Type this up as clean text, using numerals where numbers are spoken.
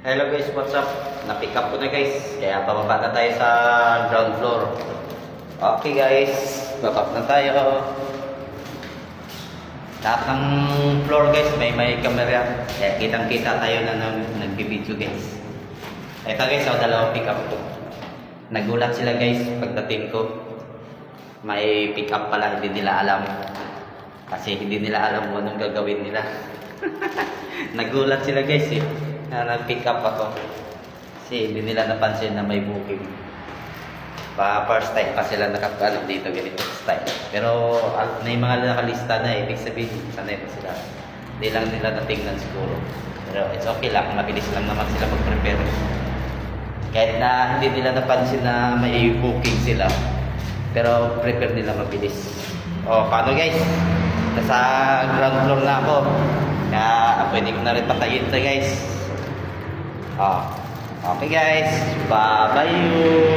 Hello guys, what's up? Na-pick up ko na guys, kaya pababa na tayo sa ground floor. Okay guys, baba na tayo. Lahat ng floor guys, may camera. Kaya kitang-kita tayo na nag-video guys. Ito guys, dalawang pick up ko. Nagulat sila guys pagdating ko. May pick up pala, hindi nila alam. Kasi hindi nila alam kung anong gagawin nila. Nagulat sila guys eh. Na nag-pick up ako. Kasi hindi nila napansin na may booking. First time pa sila nakapalo dito ganito style. Pero may mga nakalista na eh. Ibig sabihin, sanay pa sila. Hindi lang nila natingnan siguro. Pero it's okay lang. Mabilis lang naman sila mag-prepare. Kahit na hindi nila napansin na may booking sila. Pero prepare nila mabilis. O, paano guys? Nasa ground floor na ako. Kaya pwede ko na rin patayin ito guys. Okay guys, bye-bye.